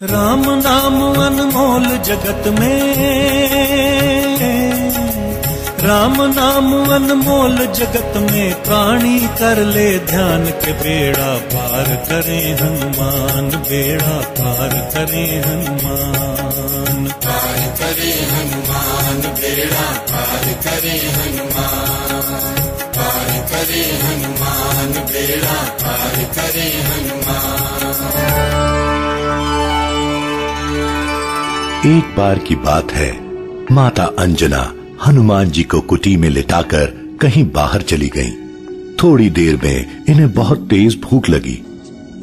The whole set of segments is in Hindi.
राम नाम अनमोल जगत में, राम नाम अनमोल जगत में, प्राणी कर ले ध्यान के बेड़ा पार करे हनुमान, बेड़ा पार करे हनुमान, पार करे हनुमान, बेड़ा पार करे हनुमान, पार करे हनुमान, बेड़ा पार करे हनुमान। एक बार की बात है, माता अंजना हनुमान जी को कुटी में लिटाकर कहीं बाहर चली गईं। थोड़ी देर में इन्हें बहुत तेज भूख लगी।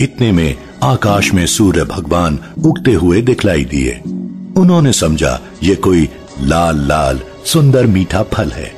इतने में आकाश में सूर्य भगवान उगते हुए दिखलाई दिए। उन्होंने समझा ये कोई लाल लाल सुंदर मीठा फल है।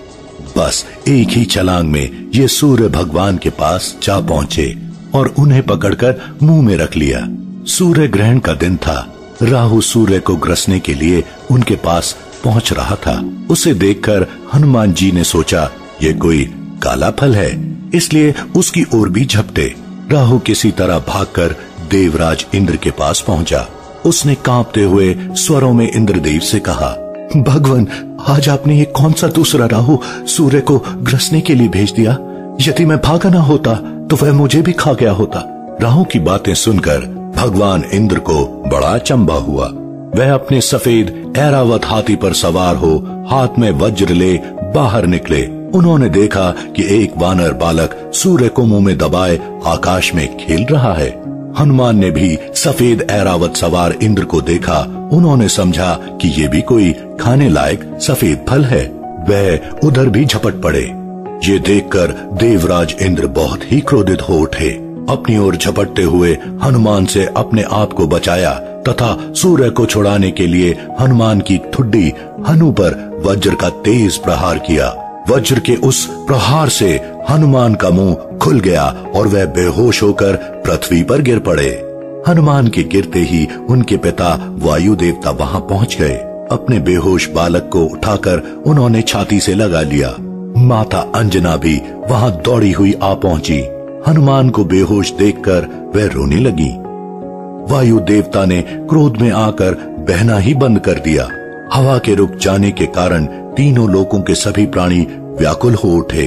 बस एक ही छलांग में ये सूर्य भगवान के पास जा पहुंचे और उन्हें पकड़कर मुंह में रख लिया। सूर्य ग्रहण का दिन था। राहु सूर्य को ग्रसने के लिए उनके पास पहुंच रहा था। उसे देखकर हनुमान जी ने सोचा ये कोई काला फल है, इसलिए उसकी ओर भी झपटे। राहु किसी तरह भागकर देवराज इंद्र के पास पहुंचा। उसने कांपते हुए स्वरों में इंद्रदेव से कहा, भगवान, आज आपने ये कौन सा दूसरा राहु सूर्य को ग्रसने के लिए भेज दिया? यदि मैं भागा ना होता तो वह मुझे भी खा गया होता। राहु की बातें सुनकर भगवान इंद्र को बड़ा अचंभा हुआ। वह अपने सफेद ऐरावत हाथी पर सवार हो हाथ में वज्र ले बाहर निकले। उन्होंने देखा कि एक वानर बालक सूर्य को मुंह में दबाए आकाश में खेल रहा है। हनुमान ने भी सफेद ऐरावत सवार इंद्र को देखा। उन्होंने समझा कि ये भी कोई खाने लायक सफेद फल है। वह उधर भी झपट पड़े। ये देखकर देवराज इंद्र बहुत ही क्रोधित हो उठे। अपनी ओर झपटते हुए हनुमान से अपने आप को बचाया तथा सूर्य को छुड़ाने के लिए हनुमान की ठुड्डी हनु पर वज्र का तेज प्रहार किया। वज्र के उस प्रहार से हनुमान का मुंह खुल गया और वह बेहोश होकर पृथ्वी पर गिर पड़े। हनुमान के गिरते ही उनके पिता वायु देवता वहां पहुंच गए। अपने बेहोश बालक को उठाकर उन्होंने छाती से लगा लिया। माता अंजना भी वहां दौड़ी हुई आ पहुंची। हनुमान को बेहोश देखकर वह रोने लगी। वायु देवता ने क्रोध में आकर बहना ही बंद कर दिया। हवा के रुक जाने के कारण तीनों लोकों के सभी प्राणी व्याकुल हो उठे।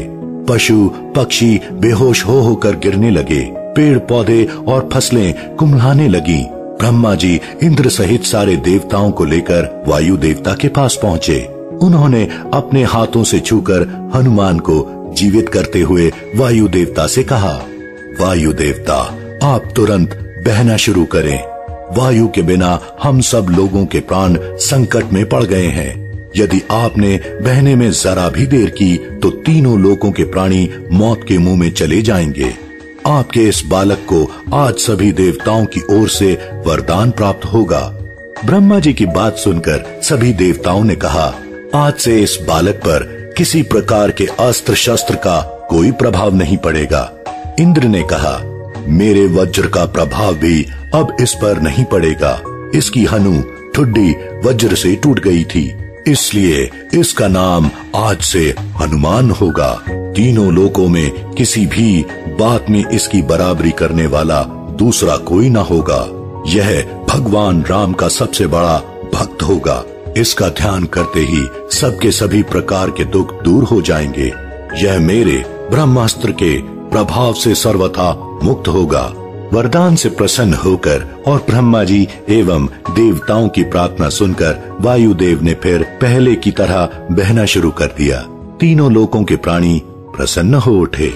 पशु पक्षी बेहोश हो होकर गिरने लगे। पेड़ पौधे और फसलें कुम्हलाने लगी। ब्रह्मा जी इंद्र सहित सारे देवताओं को लेकर वायु देवता के पास पहुंचे। उन्होंने अपने हाथों से छूकर हनुमान को जीवित करते हुए वायु देवता से कहा, वायु देवता, आप तुरंत बहना शुरू करें। वायु के बिना हम सब लोगों के प्राण संकट में पड़ गए हैं। यदि आपने बहने में जरा भी देर की तो तीनों लोगों के प्राणी मौत के मुंह में चले जाएंगे। आपके इस बालक को आज सभी देवताओं की ओर से वरदान प्राप्त होगा। ब्रह्मा जी की बात सुनकर सभी देवताओं ने कहा, आज से इस बालक पर किसी प्रकार के अस्त्र शस्त्र का कोई प्रभाव नहीं पड़ेगा। इंद्र ने कहा, मेरे वज्र का प्रभाव भी अब इस पर नहीं पड़ेगा। इसकी हनु ठुड्डी वज्र से टूट गई थी, इसलिए इसका नाम आज से हनुमान होगा। तीनों लोकों में किसी भी बात में इसकी बराबरी करने वाला दूसरा कोई ना होगा। यह भगवान राम का सबसे बड़ा भक्त होगा। इसका ध्यान करते ही सबके सभी प्रकार के दुख दूर हो जाएंगे। यह मेरे ब्रह्मास्त्र के प्रभाव से सर्वथा मुक्त होगा। वरदान से प्रसन्न होकर और ब्रह्मा जी एवं देवताओं की प्रार्थना सुनकर वायुदेव ने फिर पहले की तरह बहना शुरू कर दिया। तीनों लोकों के प्राणी प्रसन्न हो उठे।